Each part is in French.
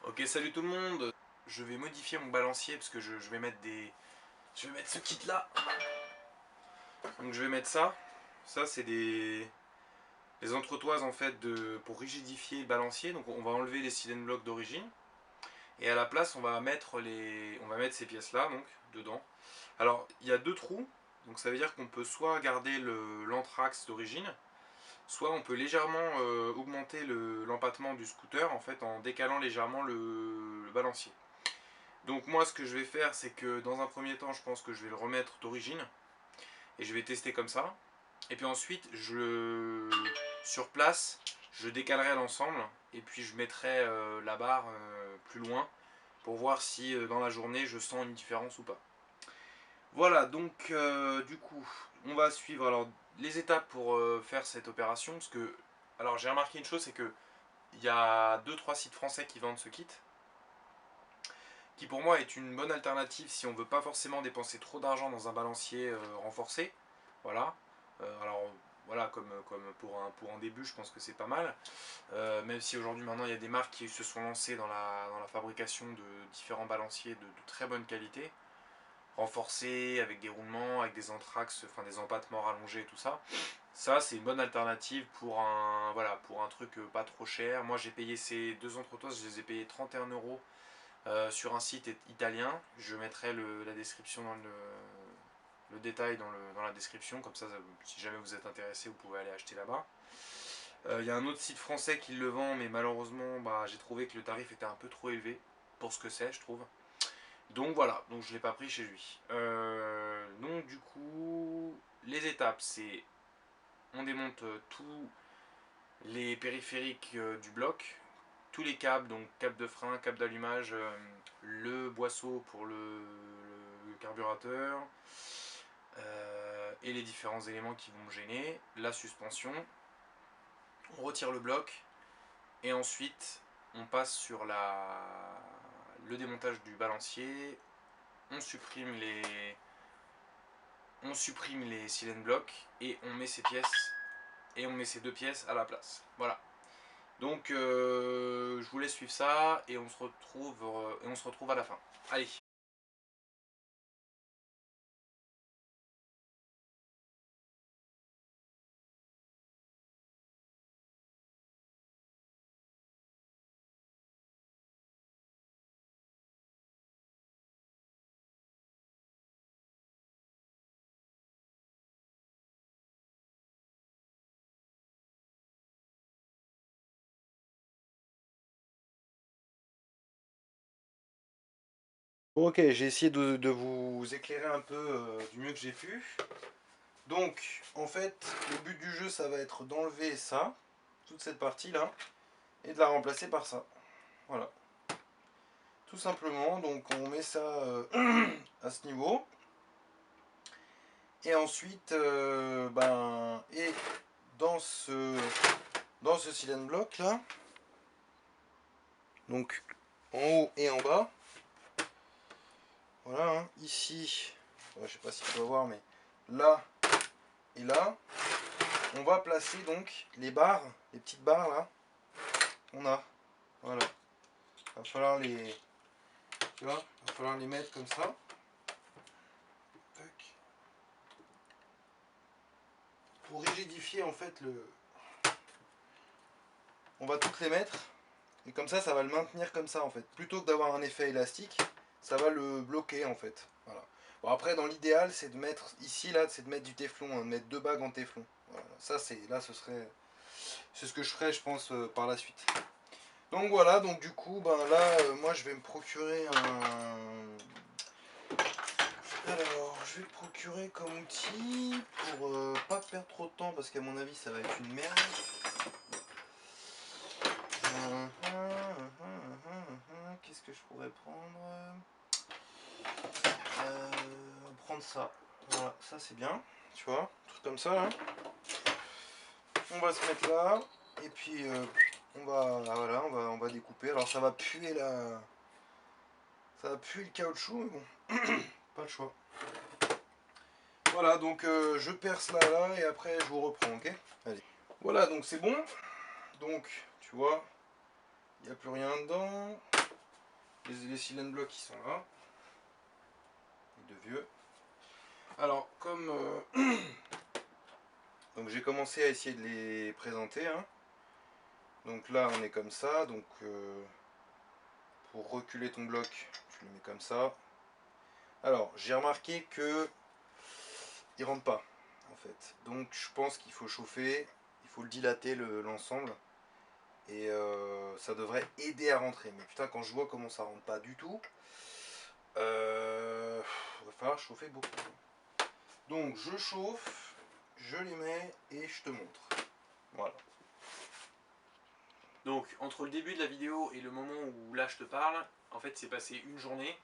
Ok, salut tout le monde. Je vais modifier mon balancier parce que je vais mettre je vais mettre ce kit là. Donc je vais mettre ça. Ça c'est des entretoises en fait pour rigidifier le balancier. Donc on va enlever les cylindres blocs d'origine et à la place on va mettre ces pièces là donc dedans. Alors il y a deux trous. Donc ça veut dire qu'on peut soit garder l'anthrax d'origine, soit on peut légèrement augmenter l'empattement du scooter en fait en décalant légèrement le balancier. Donc moi ce que je vais faire c'est que dans un premier temps je pense que je vais le remettre d'origine et je vais tester comme ça. Et puis ensuite sur place je décalerai l'ensemble et puis je mettrai la barre plus loin pour voir si dans la journée je sens une différence ou pas. Voilà donc du coup on va suivre alors les étapes pour faire cette opération parce que alors j'ai remarqué une chose c'est que il y a 2-3 sites français qui vendent ce kit qui pour moi est une bonne alternative si on ne veut pas forcément dépenser trop d'argent dans un balancier renforcé. Voilà. Alors voilà, comme pour un début, je pense que c'est pas mal. Même si aujourd'hui maintenant il y a des marques qui se sont lancées dans la fabrication de différents balanciers de très bonne qualité, renforcés, avec des roulements, avec des anthrax, enfin des empattements rallongés, tout ça. Ça c'est une bonne alternative pour voilà, pour un truc pas trop cher. Moi j'ai payé ces deux entretoises, je les ai payés 31 euros sur un site italien. Je mettrai la description dans le détail dans la description, comme ça si jamais vous êtes intéressé vous pouvez aller acheter là-bas. Il y a un autre site français qui le vend mais malheureusement j'ai trouvé que le tarif était un peu trop élevé pour ce que c'est je trouve. Donc voilà, donc je ne l'ai pas pris chez lui. Donc du coup, les étapes c'est on démonte tous les périphériques du bloc, tous les câbles, donc câble de frein, câble d'allumage, le boisseau pour le carburateur, et les différents éléments qui vont me gêner, la suspension. On retire le bloc et ensuite on passe sur le démontage du balancier. On supprime les cylindres blocs et on met ces pièces et on met ces deux pièces à la place. Voilà. Donc je vous laisse suivre ça et on se retrouve à la fin. Allez. Ok, j'ai essayé de vous éclairer un peu du mieux que j'ai pu. Donc, en fait, le but du jeu, ça va être d'enlever ça, toute cette partie-là, et de la remplacer par ça. Voilà. Tout simplement, donc on met ça à ce niveau. Et ensuite, et dans ce cylindre bloc là, donc en haut et en bas, voilà, hein, ici, je sais pas si tu vas voir, mais là et là, on va placer donc les barres, les petites barres là, on a, voilà, il va falloir tu vois, il va falloir les mettre comme ça. Tac. Pour rigidifier en fait on va toutes les mettre et comme ça va le maintenir comme ça en fait. Plutôt que d'avoir un effet élastique, ça va le bloquer en fait. Voilà. Bon après dans l'idéal c'est de mettre ici là, c'est de mettre du téflon, hein, de mettre deux bagues en téflon. Voilà. Ça c'est ce que je ferai je pense par la suite. Donc voilà, donc du coup moi je vais me procurer alors, je vais le procurer comme outil pour pas perdre trop de temps parce qu'à mon avis ça va être une merde. Qu'est-ce que je pourrais prendre On va prendre ça. Voilà, ça c'est bien, tu vois, un truc comme ça là. On va se mettre là et puis voilà, on va découper. Alors ça va puer le caoutchouc, mais bon, pas le choix. Voilà, donc je perce là et après je vous reprends, ok? Allez. Voilà, donc c'est bon. Donc, tu vois, il n'y a plus rien dedans. les cylinder blocks qui sont là. De vieux. Alors, comme... donc j'ai commencé à essayer de les présenter. Hein. Donc là, on est comme ça. Donc pour reculer ton bloc, tu le mets comme ça. Alors, j'ai remarqué que il rentre pas, en fait. Donc je pense qu'il faut chauffer, il faut le dilater l'ensemble. Et ça devrait aider à rentrer. Mais putain, quand je vois comment ça rentre pas du tout, va falloir chauffer beaucoup. Donc je chauffe, je les mets et je te montre. Voilà. Donc entre le début de la vidéo et le moment où là je te parle, en fait c'est passé une journée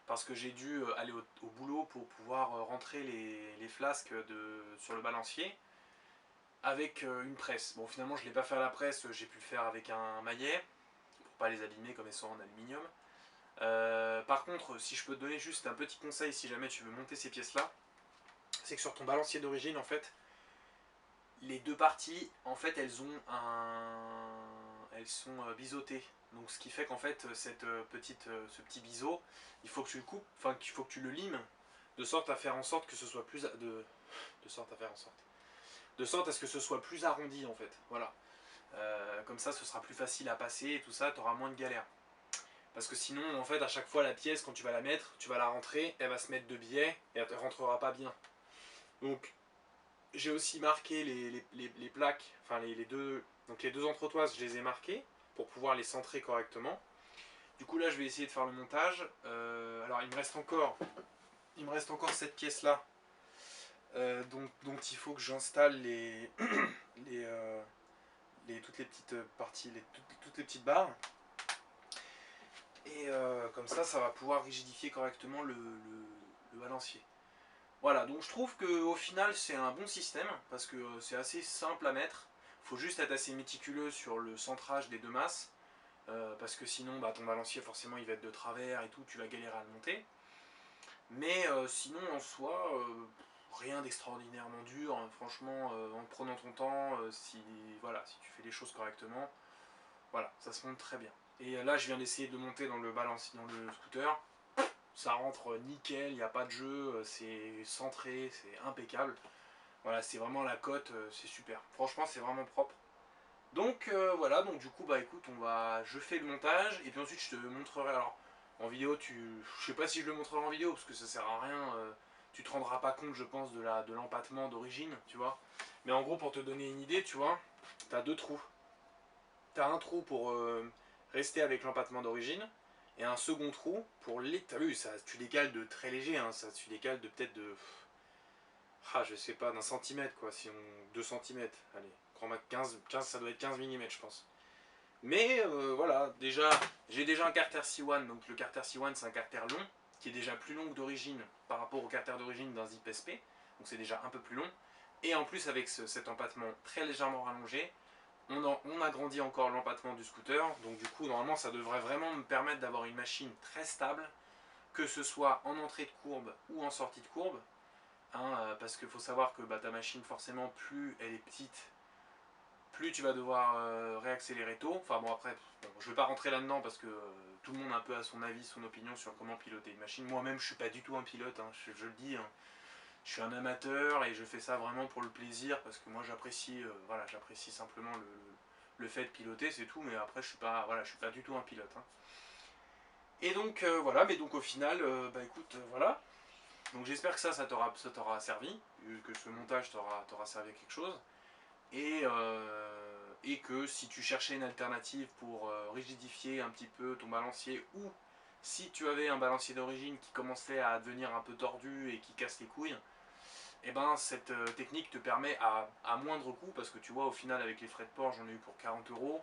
parce que j'ai dû aller au boulot pour pouvoir rentrer les flasques sur le balancier avec une presse. Bon finalement je ne l'ai pas fait à la presse, j'ai pu le faire avec un maillet pour pas les abîmer comme elles sont en aluminium. Par contre, si je peux te donner juste un petit conseil si jamais tu veux monter ces pièces là, c'est que sur ton balancier d'origine en fait, les deux parties en fait elles sont biseautées. Donc ce qui fait qu'en fait ce petit biseau, il faut que tu le coupes, enfin qu'il faut que tu le limes de sorte à faire en sorte que ce soit plus de sorte à ce que ce soit plus arrondi en fait. Voilà. Comme ça ce sera plus facile à passer et tout ça, tu auras moins de galères. Parce que sinon, en fait, à chaque fois, la pièce, quand tu vas la mettre, tu vas la rentrer, elle va se mettre de biais et elle ne rentrera pas bien. Donc, j'ai aussi marqué les plaques, enfin donc les deux entretoises, je les ai marquées pour pouvoir les centrer correctement. Du coup, là, je vais essayer de faire le montage. Alors, il me reste encore cette pièce-là, dont il faut que j'installe toutes les petites parties, toutes les petites barres. Et comme ça va pouvoir rigidifier correctement le balancier. Voilà, donc je trouve qu'au final c'est un bon système, parce que c'est assez simple à mettre. Il faut juste être assez méticuleux sur le centrage des deux masses, parce que sinon ton balancier forcément il va être de travers et tout, tu vas galérer à le monter. Mais sinon en soi, rien d'extraordinairement dur, hein, franchement, en prenant ton temps, si tu fais les choses correctement, voilà, ça se monte très bien. Et là je viens d'essayer de monter dans le scooter. Ça rentre nickel, il n'y a pas de jeu, c'est centré, c'est impeccable. Voilà, c'est vraiment la cote, c'est super. Franchement, c'est vraiment propre. Donc voilà, donc du coup, écoute, je fais le montage et puis ensuite je te montrerai. Alors, en vidéo, je sais pas si je le montrerai en vidéo parce que ça sert à rien. Tu te rendras pas compte, je pense, de l'empattement d'origine, tu vois. Mais en gros, pour te donner une idée, tu vois, t'as deux trous. T'as un trou pour rester avec l'empattement d'origine et un second trou pour les. T'as vu, ça, tu décales de très léger, hein, ça, tu décales de peut-être de. Je sais pas, d'un centimètre quoi, si on. 2 centimètres, allez, grand max 15, ça doit être 15 mm, je pense. Mais voilà, j'ai déjà un carter C1, donc le carter C1 c'est un carter long, qui est déjà plus long que d'origine par rapport au carter d'origine d'un Zip SP, donc c'est déjà un peu plus long. Et en plus, avec cet empattement très légèrement rallongé, on agrandit encore l'empattement du scooter, donc du coup normalement ça devrait vraiment me permettre d'avoir une machine très stable, que ce soit en entrée de courbe ou en sortie de courbe, hein, parce qu'il faut savoir que ta machine forcément plus elle est petite, plus tu vas devoir réaccélérer tôt. Enfin bon après, je ne vais pas rentrer là-dedans parce que tout le monde a un peu à son avis, son opinion sur comment piloter une machine. Moi-même je suis pas du tout un pilote, hein, je le dis, hein. Je suis un amateur et je fais ça vraiment pour le plaisir parce que moi j'apprécie j'apprécie simplement le fait de piloter, c'est tout, mais après je suis pas du tout un pilote, hein. Et donc voilà, mais donc au final, écoute, voilà. Donc j'espère que ça t'aura servi, que ce montage t'aura servi à quelque chose. Et que si tu cherchais une alternative pour rigidifier un petit peu ton balancier, ou si tu avais un balancier d'origine qui commençait à devenir un peu tordu et qui casse les couilles, et cette technique te permet à moindre coût, parce que tu vois au final avec les frais de port j'en ai eu pour 40 euros.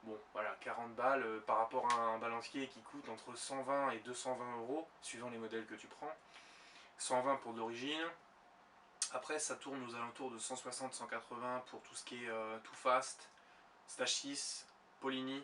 Bon voilà, 40 balles par rapport à un balancier qui coûte entre 120 et 220 euros, suivant les modèles que tu prends. 120 pour de l'origine. Après ça tourne aux alentours de 160-180 pour tout ce qui est Too Fast, Stage 6, Polini.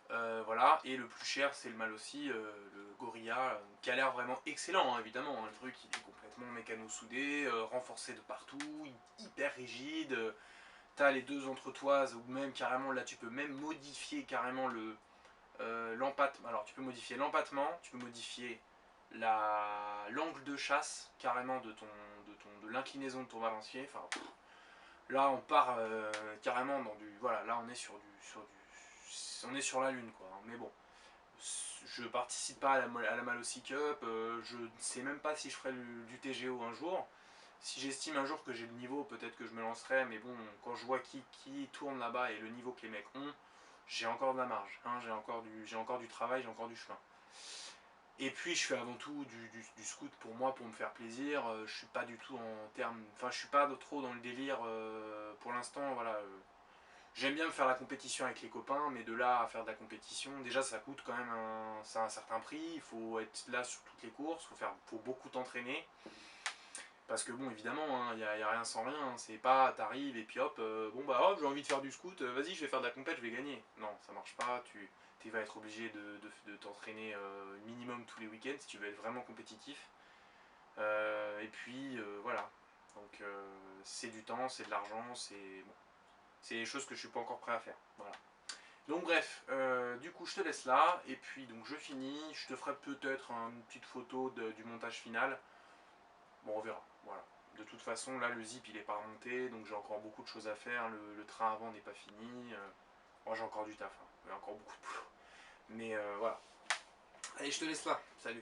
Voilà, et le plus cher c'est le Malossi, le Gorilla, qui a l'air vraiment excellent, hein, évidemment, hein. Le truc il est complètement mécano-soudé, renforcé de partout, hyper rigide. T'as les deux entretoises, ou même carrément là tu peux même modifier carrément Alors tu peux modifier l'empattement, tu peux modifier l'angle de chasse carrément de l'inclinaison de ton balancier. Enfin, là on part carrément dans du. Voilà, là on est on est sur la lune quoi. Mais bon, je participe pas à la Malossi Cup, je ne sais même pas si je ferai du TGO un jour. Si j'estime un jour que j'ai le niveau, peut-être que je me lancerai, mais bon, quand je vois qui tourne là-bas et le niveau que les mecs ont, j'ai encore de la marge, hein, j'ai encore du travail, j'ai encore du chemin. Et puis je fais avant tout du scout pour moi, pour me faire plaisir. Je suis pas du tout en termes, enfin je suis pas trop dans le délire pour l'instant. Voilà, j'aime bien me faire la compétition avec les copains, mais de là à faire de la compétition, déjà ça coûte quand même un certain prix. Il faut être là sur toutes les courses, faut beaucoup t'entraîner. Parce que bon, évidemment, il n'y a rien sans rien. C'est pas, t'arrives et puis hop, bon bah hop, j'ai envie de faire du scout, vas-y, je vais faire de la compète, je vais gagner. Non, ça marche pas. Tu vas être obligé de t'entraîner minimum tous les week-ends si tu veux être vraiment compétitif. Et puis voilà. Donc c'est du temps, c'est de l'argent, c'est des choses que je suis pas encore prêt à faire. Voilà. Donc bref, du coup je te laisse là et puis donc je finis. Je te ferai peut-être une petite photo du montage final. Bon, on verra. Voilà. De toute façon, là, le zip, il est pas remonté, donc j'ai encore beaucoup de choses à faire. Le train avant n'est pas fini. Moi, j'ai encore du taf. Hein. Il y a encore beaucoup de boulot. Mais voilà. Allez, je te laisse là. Salut.